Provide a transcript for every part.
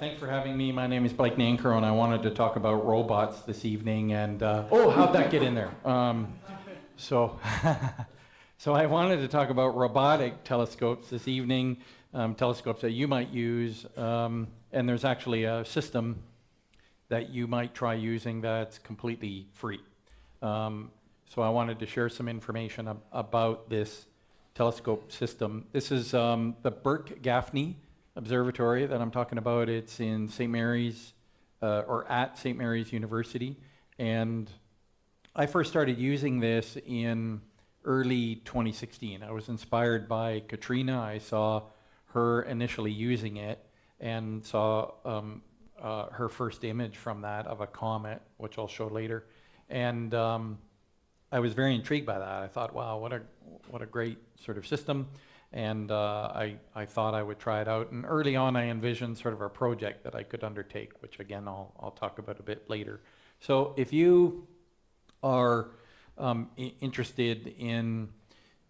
Thanks for having me. My name is Blake Nancarrow, and I wanted to talk about robots this evening. And oh, how'd that get in there? So I wanted to talk about robotic telescopes this evening, telescopes that you might use. And there's actually a system that you might try using that's completely free. So I wanted to share some information about this telescope system. This is the Burke-Gaffney Observatory that I'm talking about. It's in St. Mary's, or at St. Mary's University. And I first started using this in early 2016. I was inspired by Katrina. I saw her initially using it and saw her first image from that of a comet, which I'll show later. And I was very intrigued by that. I thought, wow, what a great sort of system. And I thought I would try it out. And early on, I envisioned sort of a project that I could undertake, which again, I'll talk about a bit later. So if you are interested in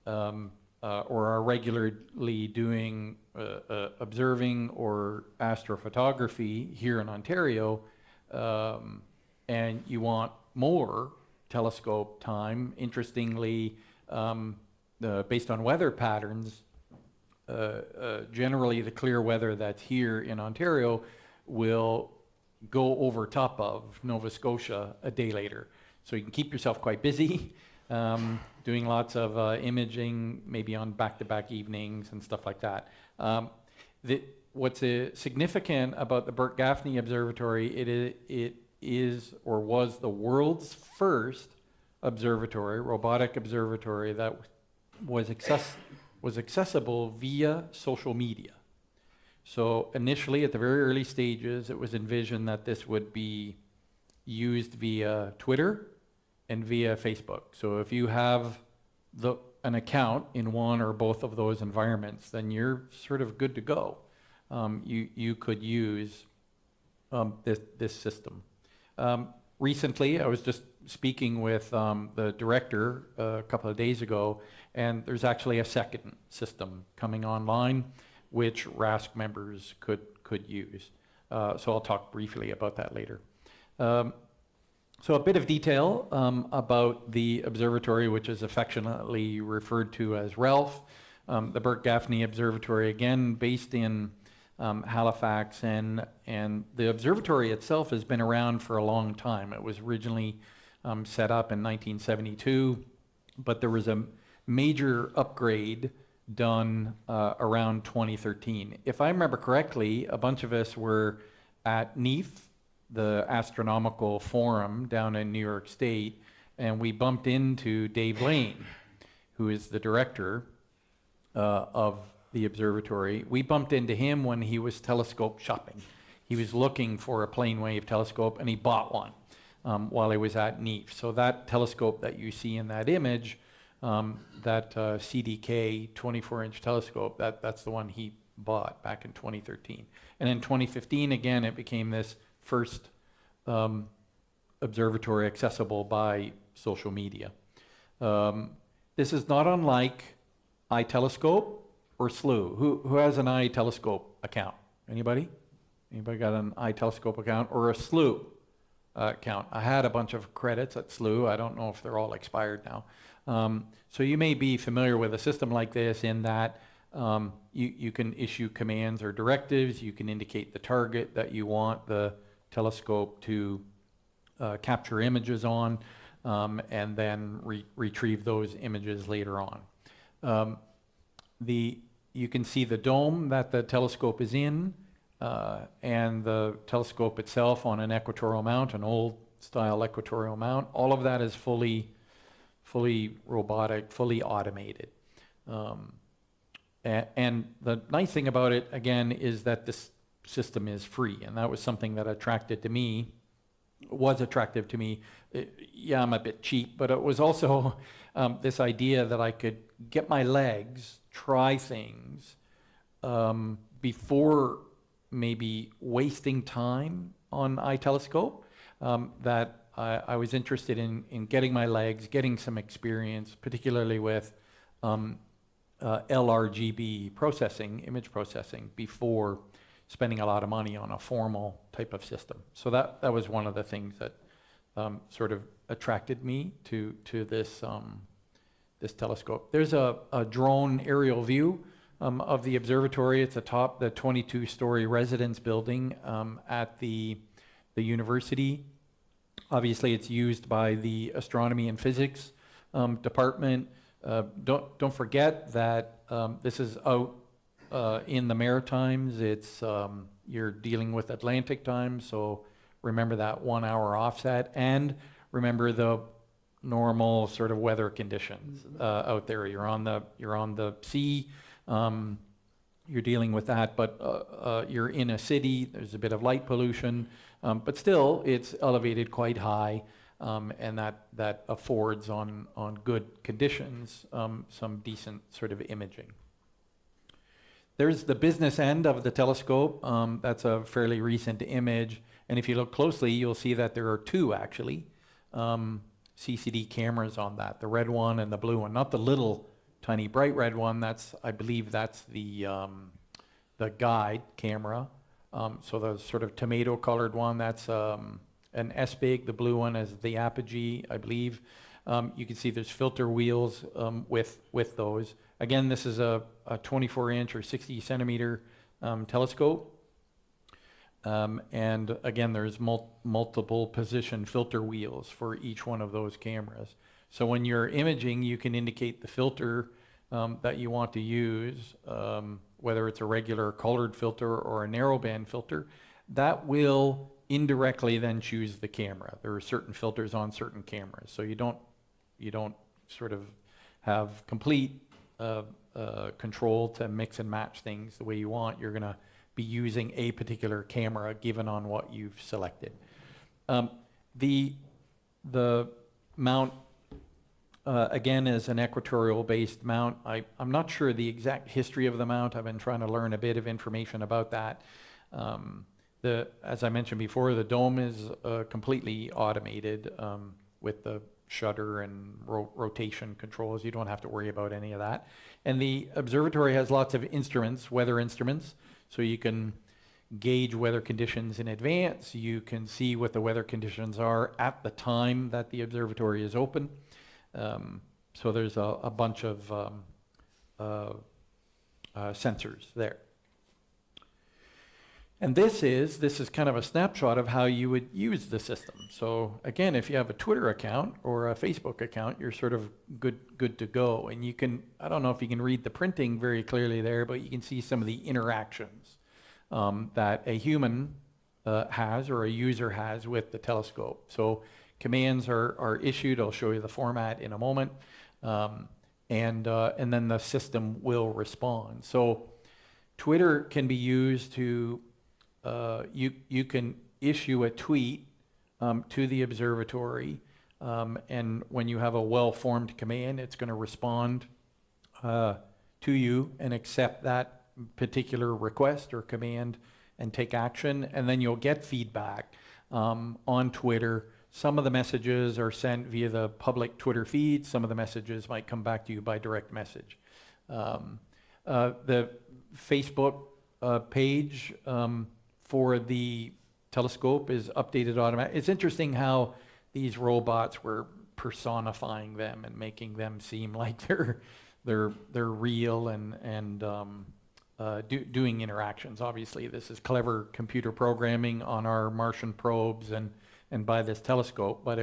or are regularly doing observing or astrophotography here in Ontario, and you want more telescope time, interestingly, based on weather patterns, generally the clear weather that's here in Ontario will go over top of Nova Scotia a day later. So you can keep yourself quite busy, doing lots of imaging, maybe on back-to-back evenings and stuff like that. What's significant about the Burke-Gaffney Observatory, it is or was the world's first observatory, robotic observatory, that was accessible via social media. So initially, at the very early stages, it was envisioned that this would be used via Twitter and via Facebook. So if you have an account in one or both of those environments, then you're sort of good to go. You could use this system. Recently, I was just speaking with the director a couple of days ago, and there's actually a second system coming online which RASC members could use. So I'll talk briefly about that later. So a bit of detail about the observatory, which is affectionately referred to as RALPH. The Burke-Gaffney Observatory, again, based in Halifax, and the observatory itself has been around for a long time. It was originally set up in 1972, but there was a major upgrade done around 2013. If I remember correctly, a bunch of us were at NEAF, the Astronomical Forum down in New York State, and we bumped into Dave Lane, who is the director of the observatory. We bumped into him when he was telescope shopping. He was looking for a plane wave telescope, and he bought one while he was at NEAF. So that telescope that you see in that image, that CDK 24-inch telescope, that's the one he bought back in 2013. And in 2015, again, it became this first observatory accessible by social media. This is not unlike iTelescope or SLU. Who has an iTelescope account? Anybody? Anybody got an iTelescope account or a SLU account? I had a bunch of credits at SLU. I don't know if they're all expired now. So you may be familiar with a system like this in that you can issue commands or directives. You can indicate the target that you want the telescope to capture images on, and then retrieve those images later on. You can see the dome that the telescope is in, and the telescope itself on an equatorial mount, an old style equatorial mount. All of that is fully robotic, fully automated. And the nice thing about it, again, is that this system is free, and that was something that was attractive to me. Yeah, I'm a bit cheap, but it was also this idea that I could get my legs, try things before maybe wasting time on iTelescope, that I was interested in getting my legs, getting some experience, particularly with LRGB processing, image processing, before spending a lot of money on a formal type of system. So that was one of the things that sort of attracted me to this this telescope. There's a drone aerial view of the observatory. It's atop the 22-story residence building at the university. Obviously, it's used by the astronomy and physics department. Don't forget that this is out in the Maritimes. It's you're dealing with Atlantic time, so remember that 1 hour offset, and remember the normal sort of weather conditions out there. You're on the sea. You're dealing with that, but you're in a city. There's a bit of light pollution, but still it's elevated quite high, and that affords on good conditions some decent sort of imaging. There's the business end of the telescope. That's a fairly recent image, and if you look closely, you'll see that there are two actually CCD cameras on that, the red one and the blue one, not the little tiny bright red one. I believe that's the guide camera. So the sort of tomato colored one, that's an S-Big. The blue one is the Apogee, I believe. You can see there's filter wheels with those. Again, this is a 24-inch or 60 centimeter telescope. And again, there's multiple position filter wheels for each one of those cameras. So when you're imaging, you can indicate the filter that you want to use, whether it's a regular colored filter or a narrowband filter. That will indirectly then choose the camera. There are certain filters on certain cameras, so you don't sort of have complete control to mix and match things the way you want. You're going to be using a particular camera given on what you've selected. The mount, again, is an equatorial-based mount. I'm not sure the exact history of the mount. I've been trying to learn a bit of information about that. As I mentioned before, the dome is completely automated with the shutter and rotation controls. You don't have to worry about any of that. And the observatory has lots of instruments, weather instruments, so you can gauge weather conditions in advance. You can see what the weather conditions are at the time that the observatory is open. So there's a bunch of sensors there. And this is kind of a snapshot of how you would use the system. So again, if you have a Twitter account or a Facebook account, you're sort of good to go. And you can, I don't know if you can read the printing very clearly there, but you can see some of the interactions that a human has or a user has with the telescope. So commands are issued. I'll show you the format in a moment. And then the system will respond. So Twitter can be used to, you can issue a tweet to the observatory, and when you have a well-formed command, it's going to respond to you and accept that particular request or command and take action, and then you'll get feedback on Twitter. Some of the messages are sent via the public Twitter feed. Some of the messages might come back to you by direct message. The Facebook page for the telescope is updated automatically. It's interesting how these robots were personifying them and making them seem like they're real and doing interactions. Obviously, this is clever computer programming on our Martian probes and by this telescope, but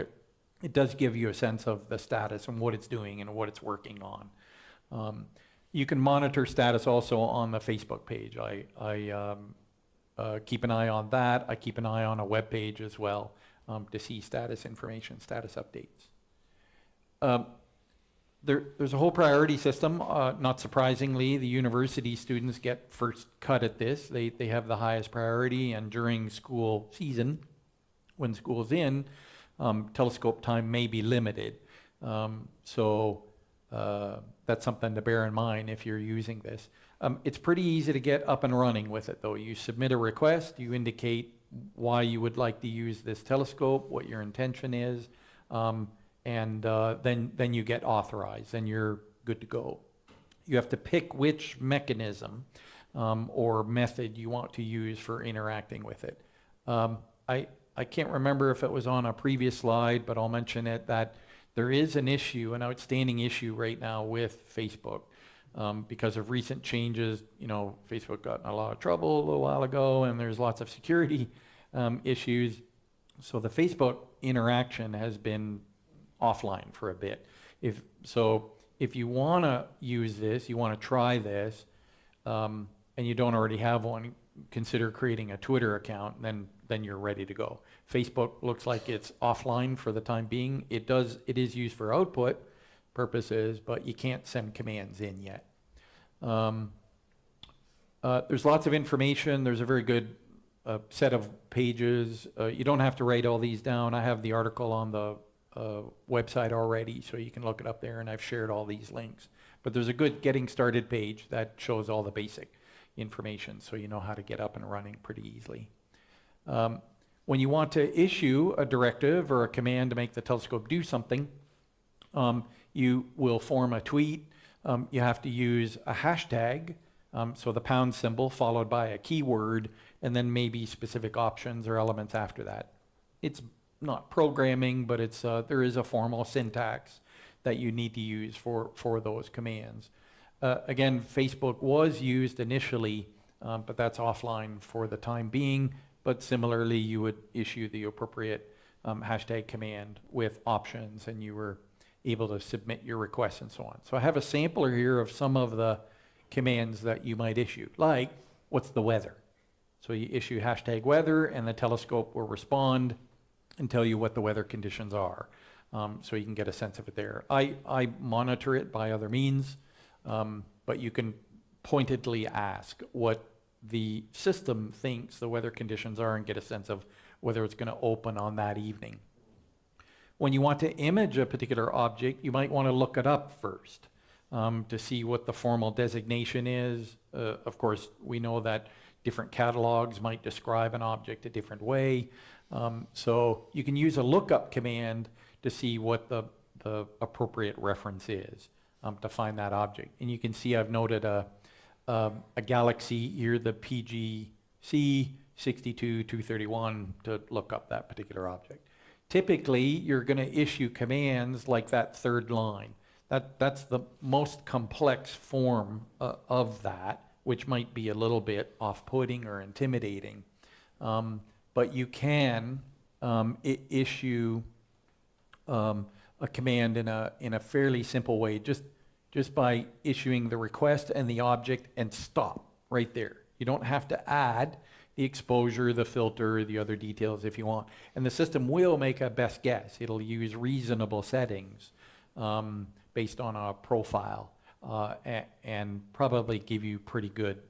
it does give you a sense of the status and what it's doing and what it's working on. You can monitor status also on the Facebook page. I keep an eye on that. I keep an eye on a web page as well to see status information, status updates. There's a whole priority system. Not surprisingly, the university students get first cut at this. They have the highest priority, and during school season, when school's in, telescope time may be limited. So that's something to bear in mind if you're using this. It's pretty easy to get up and running with it, though. You submit a request, you indicate why you would like to use this telescope, what your intention is, and then you get authorized, and you're good to go. You have to pick which mechanism or method you want to use for interacting with it. I can't remember if it was on a previous slide, but I'll mention it, that there is an issue, an outstanding issue right now with Facebook. Because of recent changes, you know, Facebook got in a lot of trouble a little while ago, and there's lots of security issues. So the Facebook interaction has been offline for a bit. If you want to use this, you want to try this, and you don't already have one, consider creating a Twitter account, and then you're ready to go. Facebook looks like it's offline for the time being. It is used for output purposes, but you can't send commands in yet. There's lots of information. There's a very good set of pages. You don't have to write all these down. I have the article on the website already, so you can look it up there, and I've shared all these links. But there's a good getting started page that shows all the basic information, so you know how to get up and running pretty easily. When you want to issue a directive or a command to make the telescope do something, you will form a tweet. You have to use a hashtag, so the pound symbol followed by a keyword, and then maybe specific options or elements after that. It's not programming, but it's there is a formal syntax that you need to use for those commands. Again, Facebook was used initially, but that's offline for the time being. But similarly, you would issue the appropriate hashtag command with options, and you were able to submit your requests and so on. So I have a sampler here of some of the commands that you might issue, like, what's the weather? So you issue hashtag weather, and the telescope will respond and tell you what the weather conditions are. So you can get a sense of it there. I monitor it by other means, but you can pointedly ask what the system thinks the weather conditions are and get a sense of whether it's going to open on that evening. When you want to image a particular object, you might want to look it up first to see what the formal designation is. Of course, we know that different catalogs might describe an object a different way. So you can use a lookup command to see what the appropriate reference is to find that object. And you can see I've noted a galaxy here, the PGC 62231, to look up that particular object. Typically, you're going to issue commands like that third line. That's the most complex form of that, which might be a little bit off-putting or intimidating. But you can issue a command in a fairly simple way, just by issuing the request and the object and stop right there. You don't have to add the exposure, the filter, the other details if you want. And the system will make a best guess. It'll use reasonable settings based on a profile and probably give you pretty good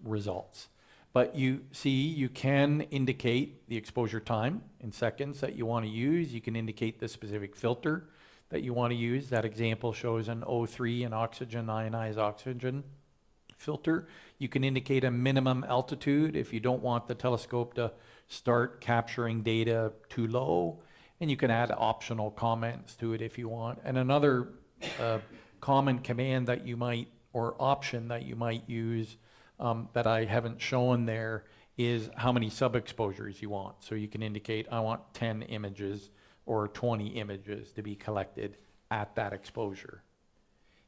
results. But you see, you can indicate the exposure time in seconds that you want to use. You can indicate the specific filter that you want to use. That example shows an O3, an oxygen, ionized oxygen filter. You can indicate a minimum altitude if you don't want the telescope to start capturing data too low. And you can add optional comments to it if you want. And another common command that you might, or option that you might use that I haven't shown there, is how many sub-exposures you want. So you can indicate, I want 10 images or 20 images to be collected at that exposure.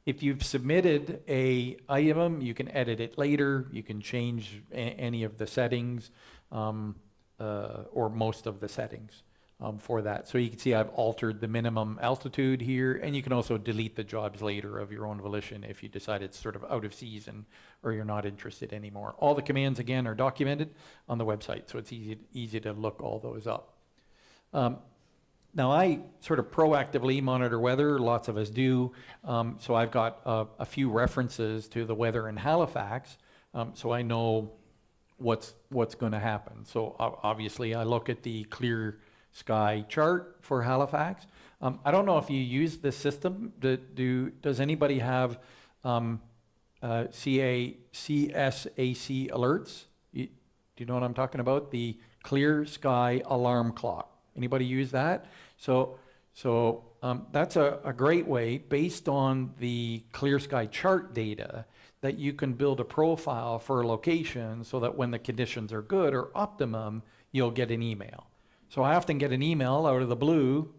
If you've submitted a item, you can edit it later. You can change any of the settings or most of the settings for that. So you can see I've altered the minimum altitude here, and you can also delete the jobs later of your own volition if you decide it's sort of out of season or you're not interested anymore. All the commands, again, are documented on the website, so it's easy to look all those up. Now, I sort of proactively monitor weather. Lots of us do. So I've got a few references to the weather in Halifax, so I know what's going to happen. So obviously, I look at the clear sky chart for Halifax. I don't know if you use this system. Does anybody have CSAC alerts? Do you know what I'm talking about? The clear sky alarm clock. Anybody use that? So that's a great way, based on the clear sky chart data, that you can build a profile for a location so that when the conditions are good or optimum, you'll get an email. So I often get an email out of the blue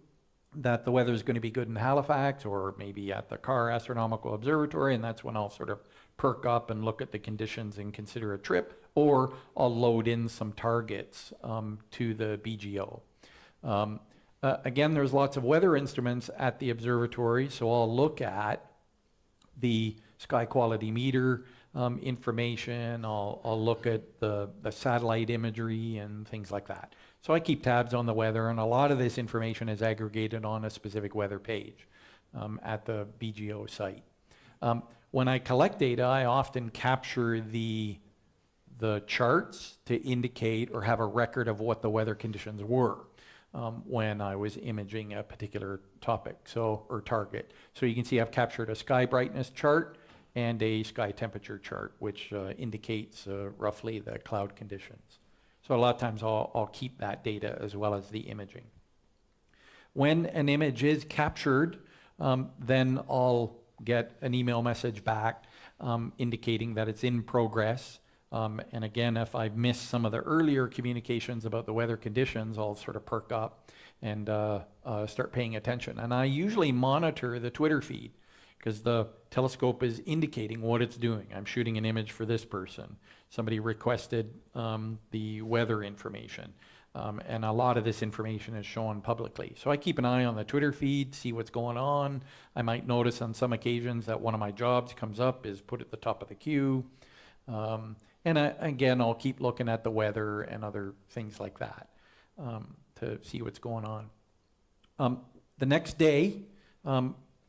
that the weather is going to be good in Halifax or maybe at the Astronomical Observatory, and that's when I'll sort of perk up and look at the conditions and consider a trip, or I'll load in some targets to the BGO. Again, there's lots of weather instruments at the observatory, so I'll look at the sky quality meter information, I'll look at the satellite imagery and things like that. So I keep tabs on the weather, and a lot of this information is aggregated on a specific weather page at the BGO site. When I collect data, I often capture the charts to indicate or have a record of what the weather conditions were when I was imaging a particular topic, or target. So you can see I've captured a sky brightness chart and a sky temperature chart, which indicates roughly the cloud conditions. So a lot of times I'll keep that data as well as the imaging. When an image is captured, then I'll get an email message back indicating that it's in progress. And again, if I've missed some of the earlier communications about the weather conditions, I'll sort of perk up and start paying attention. And I usually monitor the Twitter feed because the telescope is indicating what it's doing. I'm shooting an image for this person. Somebody requested the weather information. And a lot of this information is shown publicly. So I keep an eye on the Twitter feed, see what's going on. I might notice on some occasions that one of my jobs comes up is put at the top of the queue. And again, I'll keep looking at the weather and other things like that to see what's going on. The next day,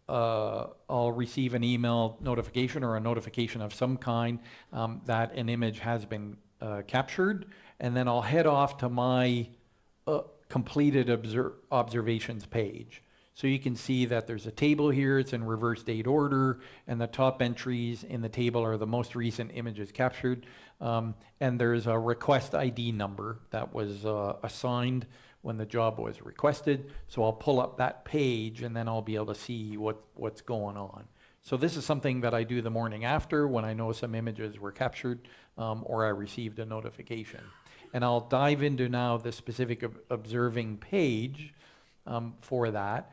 I'll receive an email notification or a notification of some kind that an image has been captured, and then I'll head off to my completed observations page. So you can see that there's a table here, it's in reverse date order, and the top entries in the table are the most recent images captured. And there's a request ID number that was assigned when the job was requested. So I'll pull up that page and then I'll be able to see what's going on. So this is something that I do the morning after when I know some images were captured or I received a notification. And I'll dive into now the specific observing page for that.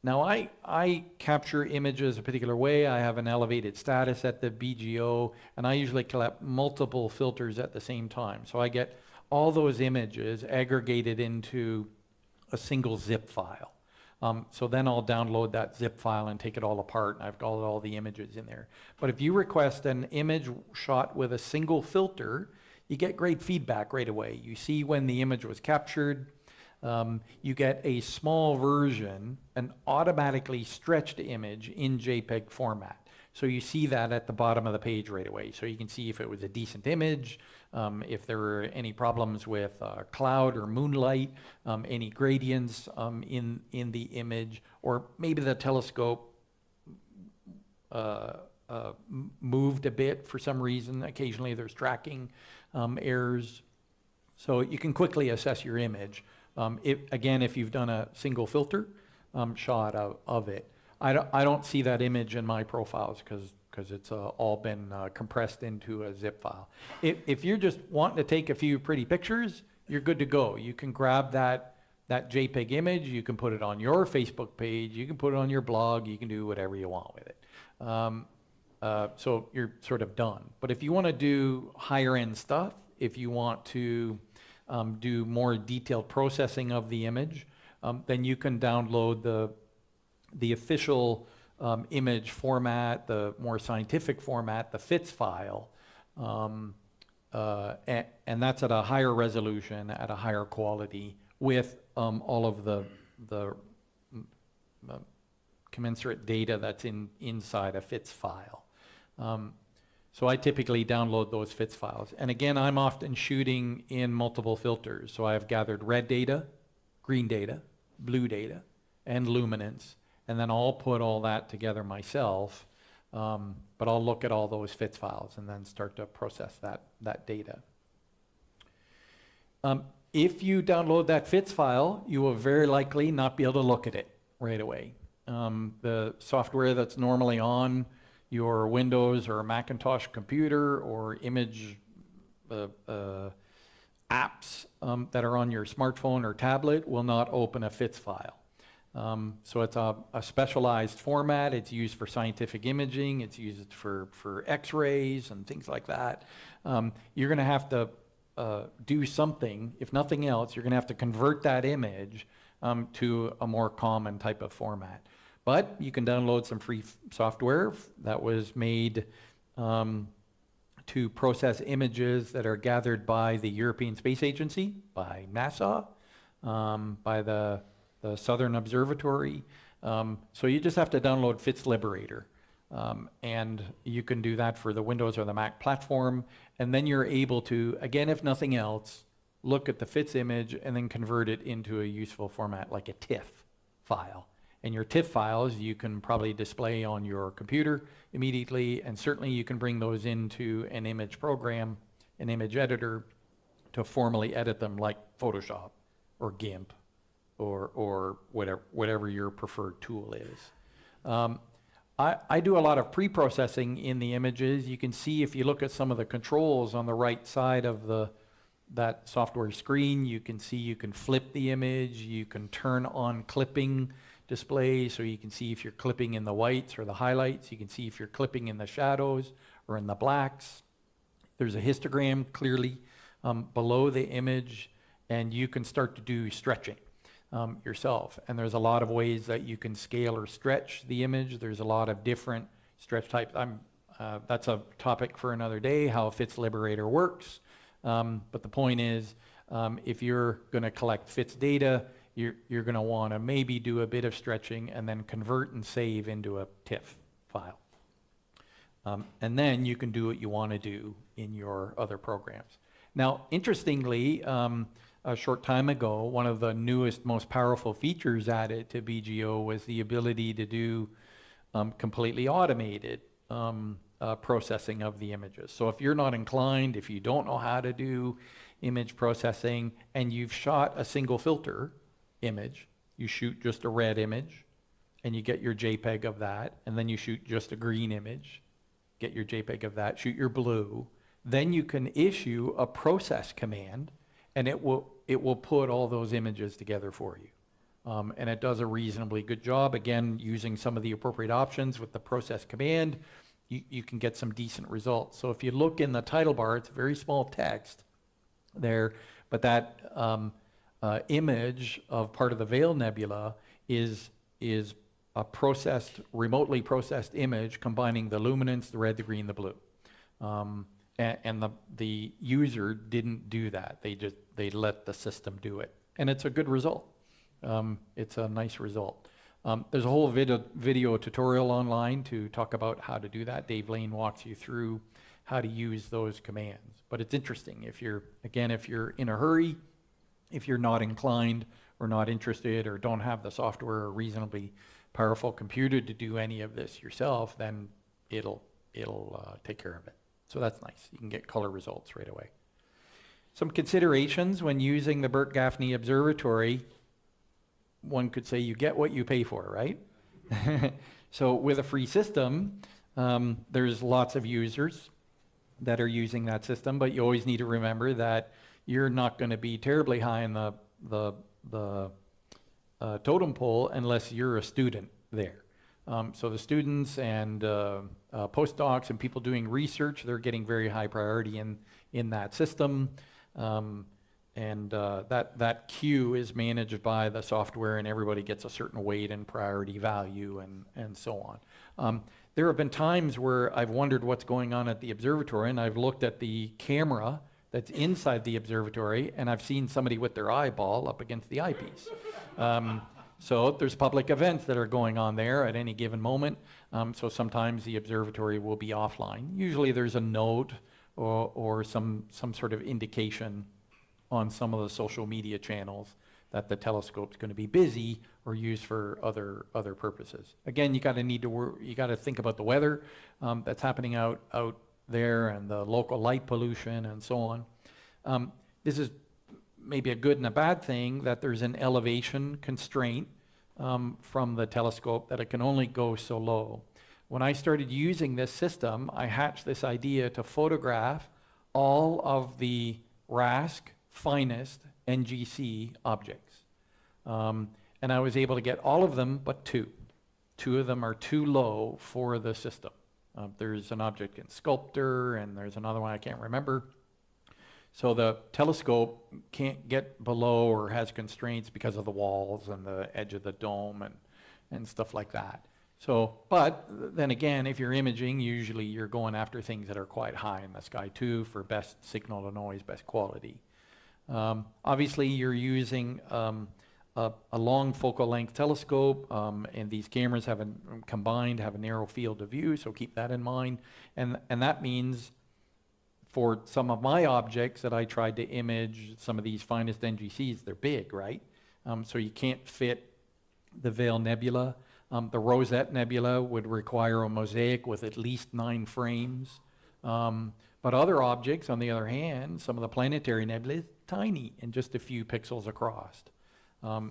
Now I capture images a particular way. I have an elevated status at the BGO, and I usually collect multiple filters at the same time. So I get all those images aggregated into a single zip file. So then I'll download that zip file and take it all apart, and I've got all the images in there. But if you request an image shot with a single filter, you get great feedback right away. You see when the image was captured. You get a small version, an automatically stretched image in JPEG format. So you see that at the bottom of the page right away. So you can see if it was a decent image, if there were any problems with cloud or moonlight, any gradients in the image, or maybe the telescope moved a bit for some reason. Occasionally there's tracking errors. So you can quickly assess your image. Again, if you've done a single filter shot of it. I don't see that image in my profiles because it's all been compressed into a zip file. If you're just wanting to take a few pretty pictures, you're good to go. You can grab that JPEG image, you can put it on your Facebook page, you can put it on your blog, you can do whatever you want with it. So you're sort of done. But if you want to do higher end stuff, if you want to do more detailed processing of the image, then you can download the official image format, the more scientific format, the FITS file, and that's at a higher resolution, at a higher quality, with all of the commensurate data that's inside a FITS file. So I typically download those FITS files. And again, I'm often shooting in multiple filters. So I've gathered red data, green data, blue data, and luminance. And then I'll put all that together myself. But I'll look at all those FITS files and then start to process that data. If you download that FITS file, you will very likely not be able to look at it right away. The software that's normally on your Windows or Macintosh computer or image apps that are on your smartphone or tablet will not open a FITS file. So it's a specialized format. It's used for scientific imaging. It's used for X-rays and things like that. You're going to have to do something. If nothing else, you're going to have to convert that image to a more common type of format. But you can download some free software that was made to process images that are gathered by the European Space Agency, by NASA, by the Southern Observatory. So you just have to download FITS Liberator. And you can do that for the Windows or the Mac platform. And then you're able to, again, if nothing else, look at the FITS image and then convert it into a useful format like a TIFF file. And your TIFF files you can probably display on your computer immediately, and certainly you can bring those into an image program, an image editor, to formally edit them like Photoshop or GIMP or whatever your preferred tool is. I do a lot of pre-processing in the images. You can see if you look at some of the controls on the right side of that software screen, you can see you can flip the image, you can turn on clipping display, so you can see if you're clipping in the whites or the highlights. You can see if you're clipping in the shadows or in the blacks. There's a histogram clearly below the image, and you can start to do stretching yourself. And there's a lot of ways that you can scale or stretch the image. There's a lot of different stretch types. That's a topic for another day, how FITS Liberator works. But the point is, if you're going to collect FITS data, you're going to want to maybe do a bit of stretching and then convert and save into a TIFF file. And then you can do what you want to do in your other programs. Now, interestingly, a short time ago, one of the newest, most powerful features added to BGO was the ability to do completely automated processing of the images. So if you're not inclined, if you don't know how to do image processing, and you've shot a single filter image, you shoot just a red image, and you get your JPEG of that, and then you shoot just a green image, get your JPEG of that, shoot your blue, then you can issue a process command, and it will put all those images together for you. And it does a reasonably good job. Again, using some of the appropriate options with the process command, you can get some decent results. So if you look in the title bar, it's very small text there, but that image of part of the Veil Nebula is a remotely processed image combining the luminance, the red, the green, the blue. And the user didn't do that. They let the system do it. And it's a good result. It's a nice result. There's a whole video tutorial online to talk about how to do that. Dave Lane walks you through how to use those commands. But it's interesting. If you're in a hurry, if you're not inclined or not interested or don't have the software or reasonably powerful computer to do any of this yourself, then it'll take care of it. So that's nice. You can get color results right away. Some considerations when using the Burke-Gaffney Observatory. One could say you get what you pay for, right? So with a free system, there's lots of users that are using that system, but you always need to remember that you're not going to be terribly high in the totem pole unless you're a student there. So the students and postdocs and people doing research, they're getting very high priority in that system. And that queue is managed by the software, and everybody gets a certain weight and priority value and so on. There have been times where I've wondered what's going on at the observatory, and I've looked at the camera that's inside the observatory, and I've seen somebody with their eyeball up against the eyepiece. So there's public events that are going on there at any given moment. So sometimes the observatory will be offline. Usually there's a note or some sort of indication on some of the social media channels that the telescope's going to be busy or used for other purposes. Again, you got to think about the weather that's happening out there and the local light pollution and so on. This is maybe a good and a bad thing that there's an elevation constraint from the telescope that it can only go so low. when I started using this system, I hatched this idea to photograph all of the RASC finest NGC objects. And I was able to get all of them but two. Two of them are too low for the system. There's an object in Sculptor, and there's another one I can't remember. So the telescope can't get below or has constraints because of the walls and the edge of the dome and stuff like that. So, but then again, if you're imaging, usually you're going after things that are quite high in the sky too for best signal to noise, best quality. Obviously, you're using a long focal length telescope, and these cameras have combined have a narrow field of view, so keep that in mind. And that means for some of my objects that I tried to image, some of these finest NGCs, they're big, right? So you can't fit the Veil Nebula. The Rosette Nebula would require a mosaic with at least 9 frames. But other objects, on the other hand, some of the planetary nebulae, tiny and just a few pixels across.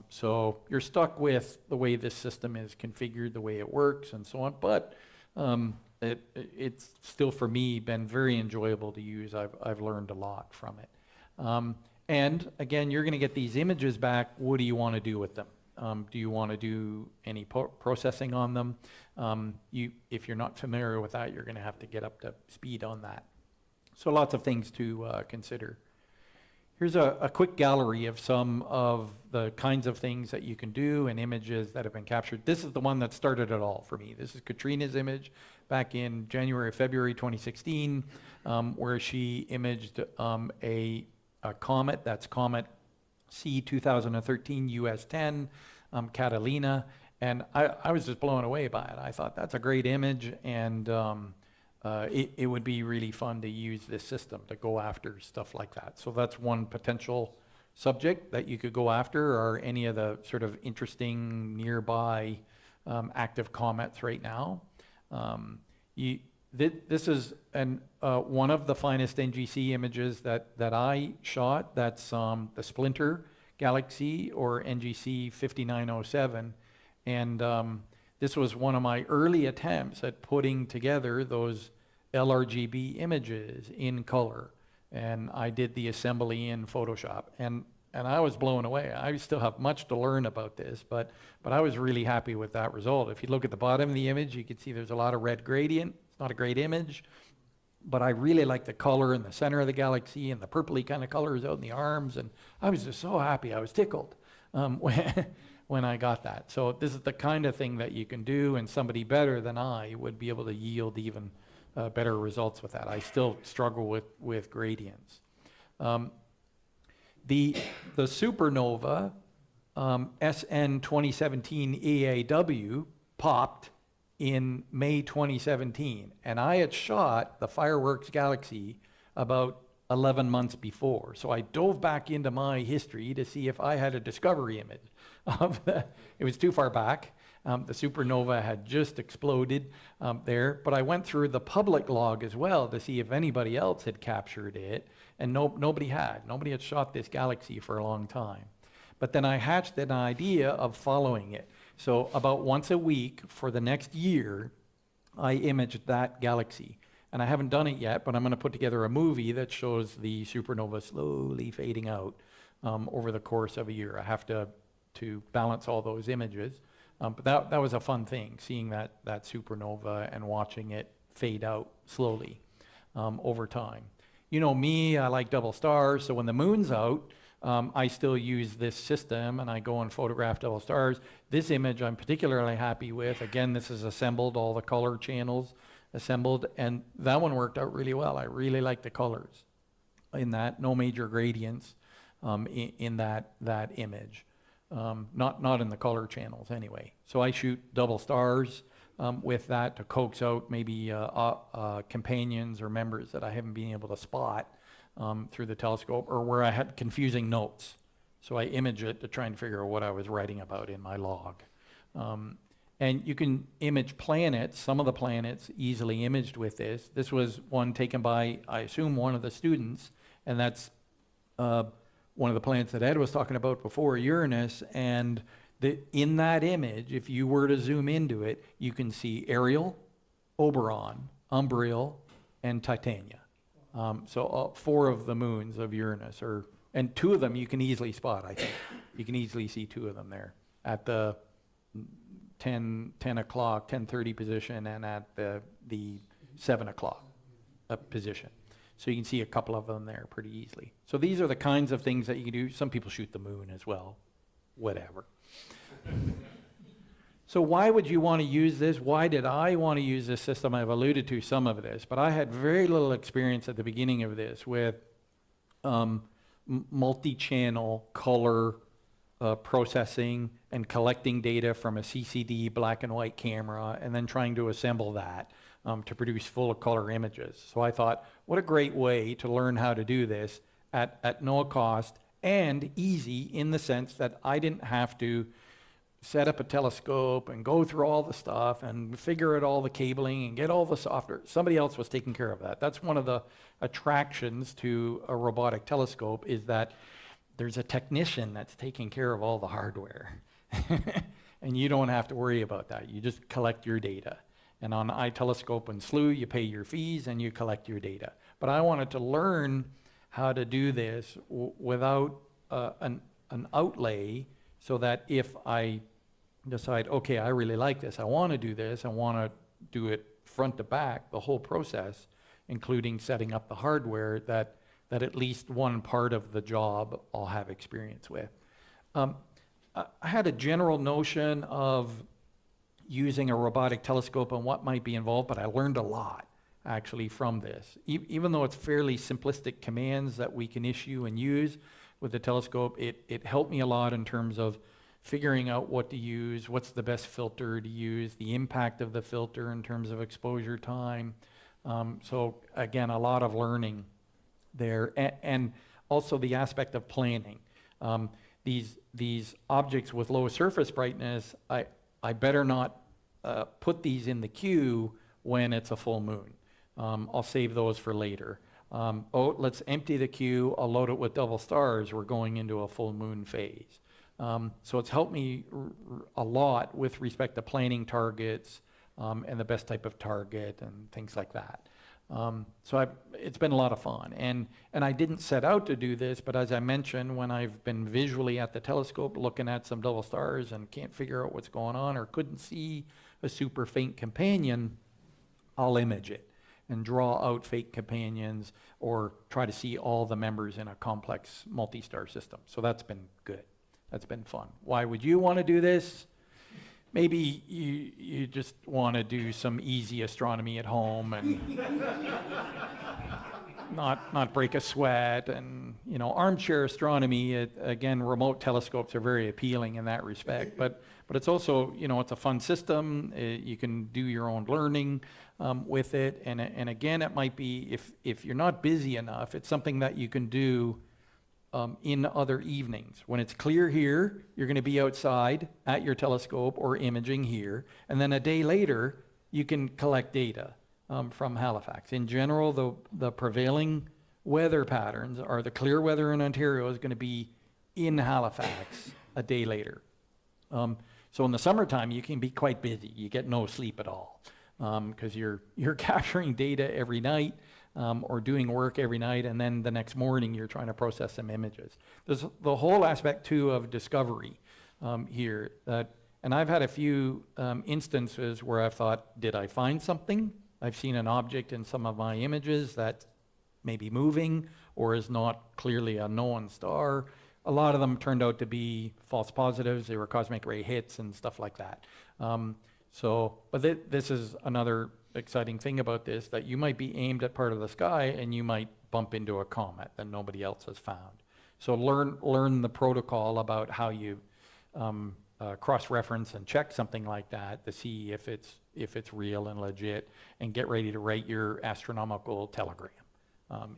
So you're stuck with the way this system is configured, the way it works, and so on. But it's still, for me, been very enjoyable to use. I've learned a lot from it. And again, you're going to get these images back. What do you want to do with them? Do you want to do any processing on them? If you're not familiar with that, you're going to have to get up to speed on that. So lots of things to consider. Here's a quick gallery of some of the kinds of things that you can do and images that have been captured. This is the one that started it all for me. This is Katrina's image back in January, February 2016, where she imaged a comet. That's Comet C 2013 US 10, Catalina. And I was just blown away by it. I thought that's a great image, and it would be really fun to use this system to go after stuff like that. So that's one potential subject that you could go after, or any of the sort of interesting nearby active comets right now. This is one of the finest NGC images that I shot. That's the Splinter Galaxy, or NGC 5907. And this was one of my early attempts at putting together those LRGB images in color. And I did the assembly in Photoshop. And I was blown away. I still have much to learn about this, but I was really happy with that result. If you look at the bottom of the image, you can see there's a lot of red gradient. It's not a great image, but I really like the color in the center of the galaxy and the purpley kind of colors out in the arms. And I was just so happy. I was tickled when I got that. So this is the kind of thing that you can do, and somebody better than I would be able to yield even better results with that. I still struggle with gradients. The supernova SN 2017 EAW popped in May 2017, and I had shot the Fireworks Galaxy about 11 months before. So I dove back into my history to see if I had a discovery image of it was too far back. The supernova had just exploded there, but I went through the public log as well to see if anybody else had captured it, and nobody had. Nobody had shot this galaxy for a long time. But then I hatched an idea of following it. So about once a week for the next year, I imaged that galaxy. And I haven't done it yet, but I'm going to put together a movie that shows the supernova slowly fading out over the course of a year. I have to balance all those images. But that was a fun thing, seeing that supernova and watching it fade out slowly over time. You know me, I like double stars, so when the moon's out, I still use this system and I go and photograph double stars. This image I'm particularly happy with. Again, this is assembled, all the color channels assembled, and that one worked out really well. I really like the colors in that, no major gradients in that image. Not in the color channels anyway. So I shoot double stars with that to coax out maybe companions or members that I haven't been able to spot through the telescope, or where I had confusing notes. So I image it to try and figure out what I was writing about in my log. And you can image planets, some of the planets easily imaged with this. This was one taken by, I assume, one of the students, and that's one of the planets that Ed was talking about before, Uranus. And in that image, if you were to zoom into it, you can see Ariel, Oberon, Umbriel, and Titania. So 4 of the moons of Uranus, and 2 of them you can easily spot, I think. You can easily see 2 of them there at the 10 o'clock, 10:30 position, and at the 7 o'clock position. So you can see a couple of them there pretty easily. So these are the kinds of things that you can do. Some people shoot the moon as well, whatever. So why would you want to use this? Why did I want to use this system? I've alluded to some of this, but I had very little experience at the beginning of this with multi-channel color processing and collecting data from a CCD black and white camera and then trying to assemble that to produce full color images. So I thought, what a great way to learn how to do this at no cost and easy, in the sense that I didn't have to set up a telescope and go through all the stuff and figure out all the cabling and get all the software. Somebody else was taking care of that. That's one of the attractions to a robotic telescope, is that there's a technician that's taking care of all the hardware. And you don't have to worry about that. You just collect your data. And on iTelescope and SLU, you pay your fees and you collect your data. But I wanted to learn how to do this without an outlay, so that if I decide, okay, I really like this, I want to do this, I want to do it front to back, the whole process, including setting up the hardware, that at least one part of the job I'll have experience with. I had a general notion of using a robotic telescope and what might be involved, but I learned a lot actually from this. Even though it's fairly simplistic commands that we can issue and use with the telescope, it helped me a lot in terms of figuring out what to use, what's the best filter to use, the impact of the filter in terms of exposure time. So again, a lot of learning there, and also the aspect of planning. These objects with low surface brightness, I better not put these in the queue when it's a full moon. I'll save those for later. Let's empty the queue, I'll load it with double stars, we're going into a full moon phase. So it's helped me a lot with respect to planning targets and the best type of target and things like that. So it's been a lot of fun. And I didn't set out to do this, but as I mentioned, when I've been visually at the telescope looking at some double stars and can't figure out what's going on or couldn't see a super faint companion, I'll image it and draw out fake companions or try to see all the members in a complex multi-star system. So that's been good. That's been fun. Why would you want to do this? Maybe you just want to do some easy astronomy at home and not break a sweat. And armchair astronomy, again, remote telescopes are very appealing in that respect. But it's also, it's a fun system. You can do your own learning with it. And again, it might be, if you're not busy enough, it's something that you can do in other evenings. When it's clear here, you're going to be outside at your telescope or imaging here, and then a day later, you can collect data from Halifax. In general, the prevailing weather patterns are the clear weather in Ontario is going to be in Halifax a day later. So in the summertime, you can be quite busy. You get no sleep at all because you're capturing data every night. Or doing work every night, and then the next morning you're trying to process some images. There's the whole aspect too of discovery here. And I've had a few instances where I've thought, did I find something? I've seen an object in some of my images that may be moving or is not clearly a known star. A lot of them turned out to be false positives. They were cosmic ray hits and stuff like that. But this is another exciting thing about this, that you might be aimed at part of the sky and you might bump into a comet that nobody else has found. So learn the protocol about how you cross-reference and check something like that to see if it's real and legit, and get ready to write your astronomical telegram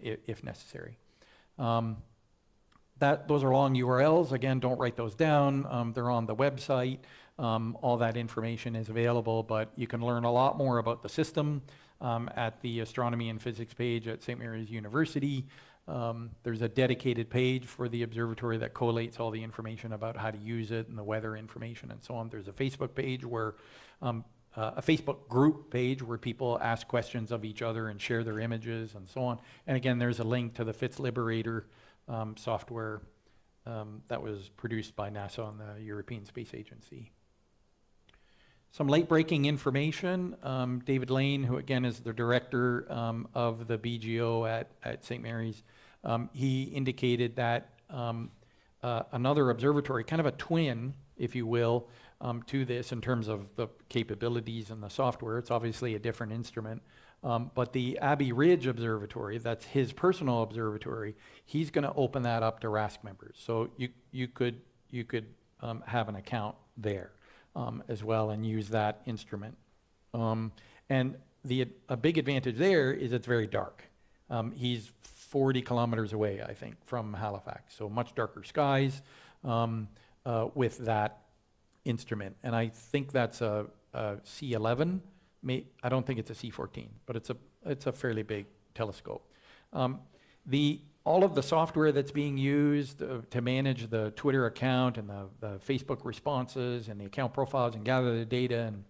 if necessary. Those are long URLs. Again, don't write those down. They're on the website. All that information is available, but you can learn a lot more about the system at the Astronomy and Physics page at St. Mary's University. There's a dedicated page for the observatory that collates all the information about how to use it and the weather information and so on. There's a Facebook page where a Facebook group page where people ask questions of each other and share their images and so on. And again, there's a link to the FITS Liberator software that was produced by NASA and the European Space Agency. Some late-breaking information. David Lane, who again is the director of the BGO at St. Mary's, he indicated that another observatory, kind of a twin, if you will, to this in terms of the capabilities and the software. It's obviously a different instrument. But the Abbey Ridge Observatory, that's his personal observatory, he's going to open that up to RASC members. So you could have an account there as well and use that instrument. And a big advantage there is it's very dark. He's 40 kilometers away, I think, from Halifax. So much darker skies with that instrument. And I think that's a C11. I don't think it's a C14, but it's a fairly big telescope. All of the software that's being used to manage the Twitter account and the Facebook responses and the account profiles and gather the data and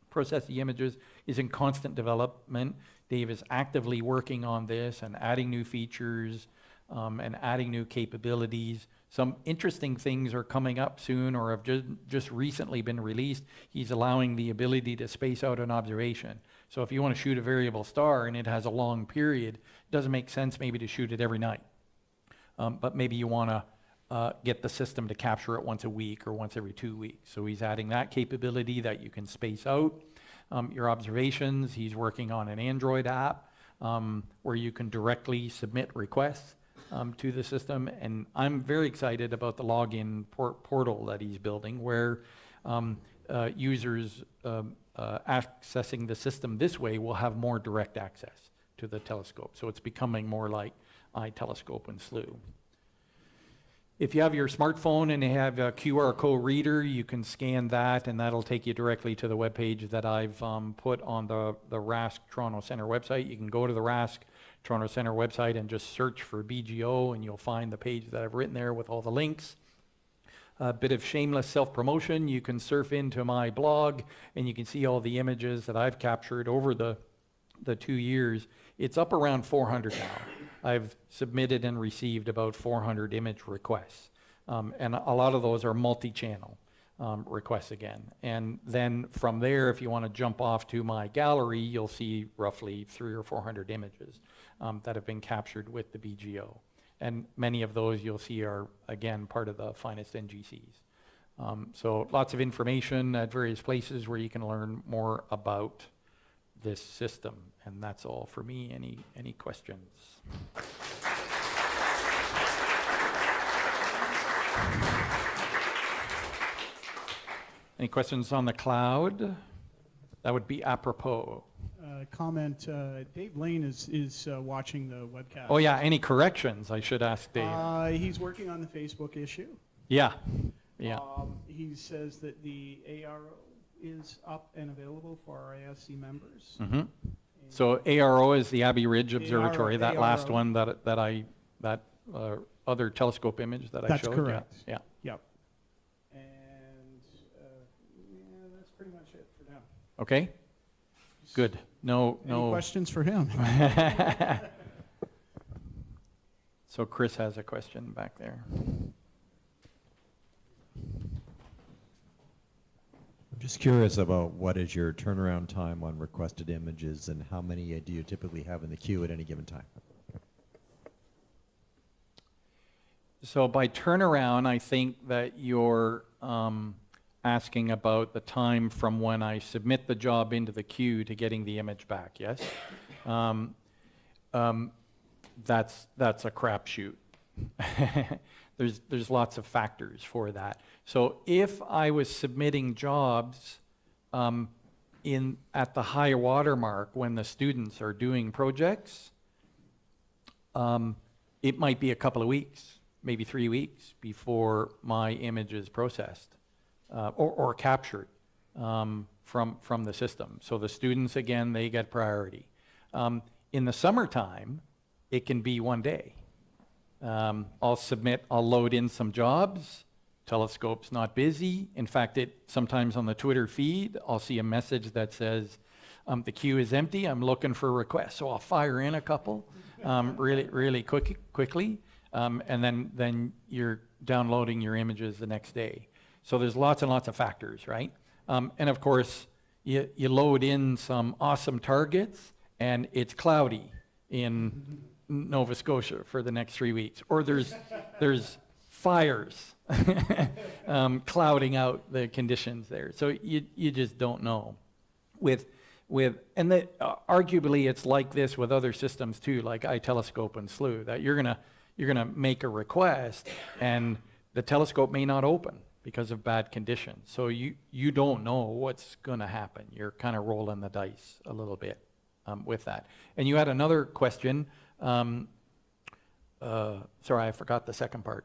process the images is in constant development. Dave is actively working on this and adding new features and adding new capabilities. Some interesting things are coming up soon or have just recently been released. He's allowing the ability to space out an observation. So if you want to shoot a variable star and it has a long period, it doesn't make sense maybe to shoot it every night. But maybe you want to get the system to capture it once a week or once every 2 weeks. So he's adding that capability that you can space out your observations. He's working on an Android app where you can directly submit requests to the system. And I'm very excited about the login portal that he's building where users accessing the system this way will have more direct access to the telescope. So it's becoming more like iTelescope and SLU. If you have your smartphone and you have a QR code reader, you can scan that and that'll take you directly to the webpage that I've put on the RASC Toronto Centre website. You can go to the RASC Toronto Centre website and just search for BGO and you'll find the page that I've written there with all the links. A bit of shameless self-promotion. You can surf into my blog and you can see all the images that I've captured over the 2 years. It's up around 400 now. I've submitted and received about 400 image requests. And a lot of those are multi-channel requests again. And then from there, if you want to jump off to my gallery, you'll see roughly 300 or 400 images that have been captured with the BGO. And many of those you'll see are, again, part of the finest NGCs. So lots of information at various places where you can learn more about this system. And that's all for me. Any questions? Any questions on the cloud? That would be apropos. Comment, Dave Lane is watching the webcast. Oh yeah, any corrections? I should ask Dave. He's working on the Facebook issue. Yeah, yeah. He says that the ARO is up and available for our ASC members. Mm-hmm. So ARO is the Abbey Ridge Observatory, that ARO. last one that other telescope image that I showed. That's correct. Yeah. Yep. And yeah, that's pretty much it for now. Okay. Good. No. Any questions for him? So Chris has a question back there. I'm just curious about what is your turnaround time on requested images and how many do you typically have in the queue at any given time? So by turnaround, I think that you're asking about the time from when I submit the job into the queue to getting the image back, yes? That's a crapshoot. There's lots of factors for that. So if I was submitting jobs at the high water mark when the students are doing projects, it might be a couple of weeks, maybe 3 weeks before my image is processed or captured from the system. So the students, again, they get priority. In the summertime, it can be 1 day. I'll load in some jobs telescope's not busy. In fact, sometimes on the Twitter feed, I'll see a message that says, the queue is empty, I'm looking for requests. So I'll fire in a couple really quickly, and then you're downloading your images the next day. So there's lots and lots of factors, right? And of course, you load in some awesome targets, and it's cloudy in Nova Scotia for the next 3 weeks. Or there's fires clouding out the conditions there. So you just don't know. Arguably it's like this with other systems too, like iTelescope and SLU, that you're gonna make a request and the telescope may not open because of bad conditions. So you don't know what's gonna happen. You're kind of rolling the dice a little bit with that. And you had another question. Sorry, I forgot the second part.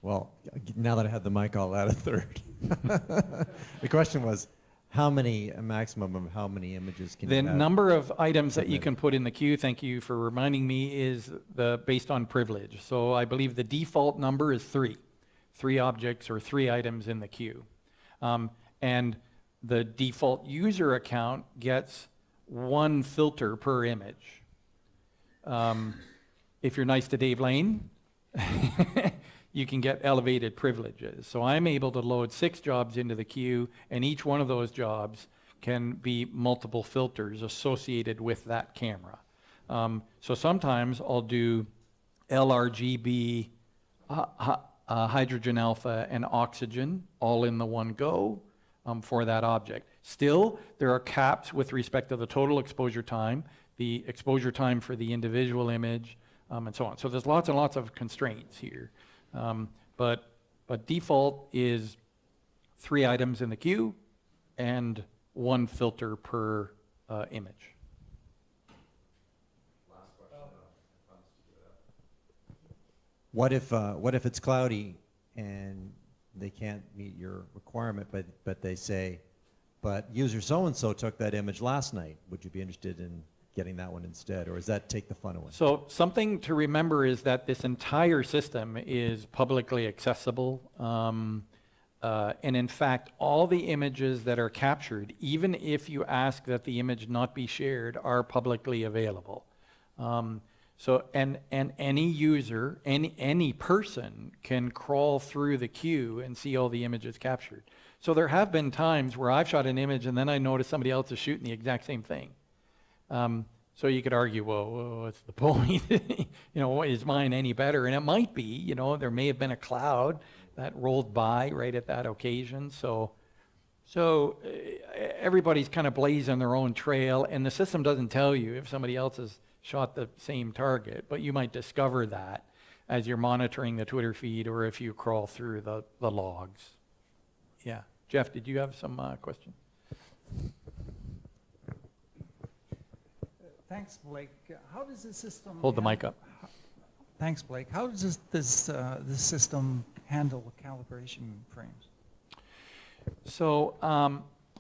Well, now that I have the mic, I'll add a third. The question was, a maximum of how many images can you have? The number of items that you can put in the queue, thank you for reminding me, is based on privilege. So I believe the default number is 3. 3 objects or 3 items in the queue. And the default user account gets 1 filter per image. If you're nice to Dave Lane, you can get elevated privileges. So I'm able to load 6 jobs into the queue, and each one of those jobs can be multiple filters associated with that camera. So sometimes I'll do LRGB, hydrogen alpha, and oxygen all in the one go for that object. Still, there are caps with respect to the total exposure time, the exposure time for the individual image, and so on. So there's lots and lots of constraints here. But default is 3 items in the queue and 1 filter per image. Last question. What if it's cloudy and they can't meet your requirement, but they say, but user so-and-so took that image last night. Would you be interested in getting that one instead, or does that take the fun away? So something to remember is that this entire system is publicly accessible. And in fact, all the images that are captured, even if you ask that the image not be shared, are publicly available. So any user, any person can crawl through the queue and see all the images captured. So there have been times where I've shot an image and then I notice somebody else is shooting the exact same thing. So you could argue, well, what's the point? Is mine any better? And it might be, there may have been a cloud that rolled by right at that occasion. So everybody's kind of blazing their own trail, and the system doesn't tell you if somebody else has shot the same target, but you might discover that as you're monitoring the Twitter feed or if you crawl through the logs. Yeah. Jeff, did you have some question? Thanks, Blake. How does the system... Hold the mic up. Thanks, Blake. How does this system handle calibration frames? So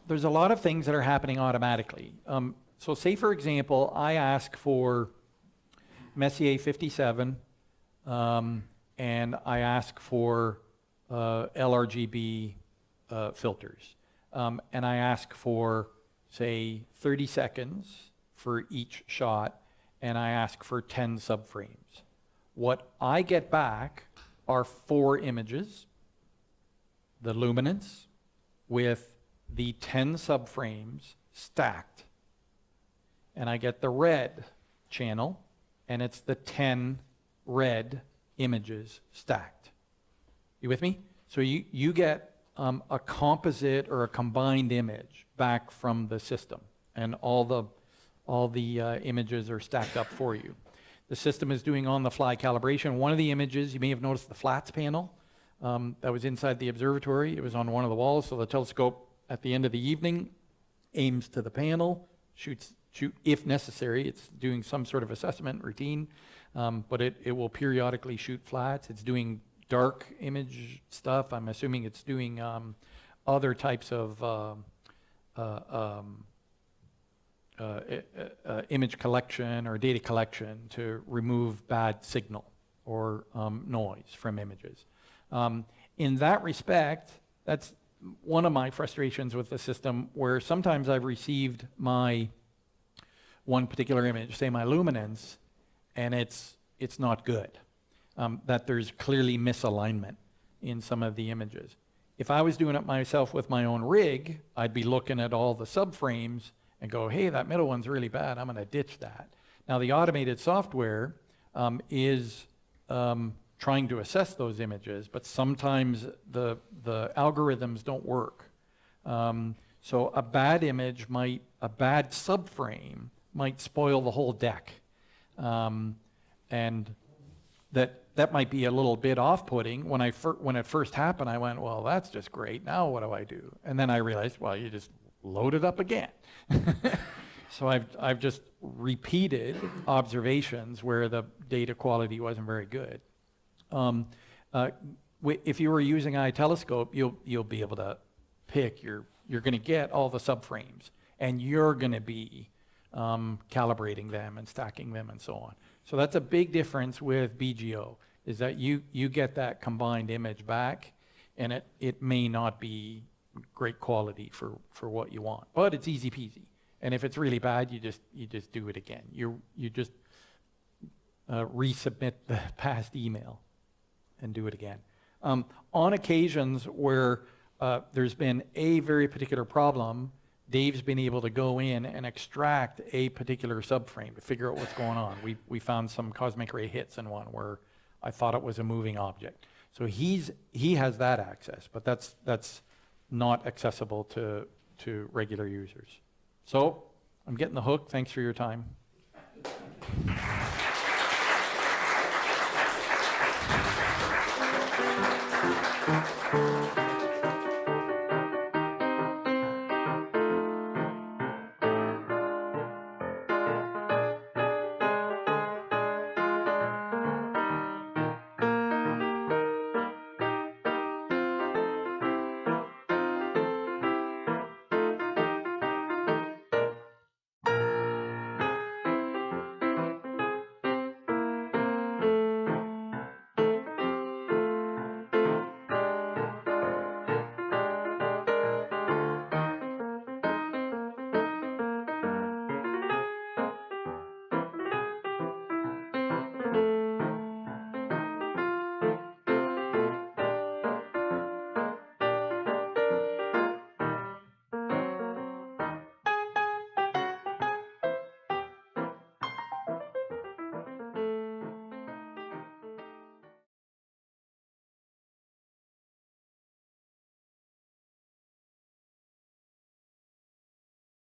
there's a lot of things that are happening automatically. So say, for example, I ask for Messier 57, and I ask for LRGB filters. And I ask for, say, 30 seconds for each shot, and I ask for 10 subframes. What I get back are 4 images, the luminance, with the 10 subframes stacked. And I get the red channel, and it's the 10 red images stacked. You with me? So you get a composite or a combined image back from the system, and all the images are stacked up for you. The system is doing on-the-fly calibration. One of the images, you may have noticed the flats panel that was inside the observatory. It was on one of the walls, so the telescope at the end of the evening aims to the panel, shoot if necessary. It's doing some sort of assessment routine, but it will periodically shoot flats. It's doing dark image stuff. I'm assuming it's doing other types of image collection or data collection to remove bad signal or noise from images. In that respect, that's one of my frustrations with the system, where sometimes I've received my one particular image, say my luminance, and it's not good. That there's clearly misalignment in some of the images. If I was doing it myself with my own rig, I'd be looking at all the subframes and go, hey, that middle one's really bad, I'm gonna ditch that. Now the automated software is trying to assess those images, but sometimes the algorithms don't work. So a bad image a bad subframe might spoil the whole deck. And that might be a little bit off-putting. When it first happened, I went, well, that's just great. Now what do I do? And then I realized, well, you just load it up again. So I've just repeated observations where the data quality wasn't very good. If you were using iTelescope, you'll be able to pick you're going to get all the subframes, and you're going to be calibrating them and stacking them and so on. So that's a big difference with BGO, is that you get that combined image back, and it may not be great quality for what you want, but it's easy peasy. And if it's really bad, you just do it again. You just resubmit the past email and do it again. On occasions where there's been a very particular problem, Dave's been able to go in and extract a particular subframe to figure out what's going on. We found some cosmic ray hits in one where I thought it was a moving object. So he has that access, but that's not accessible to regular users. So I'm getting the hook. Thanks for your time.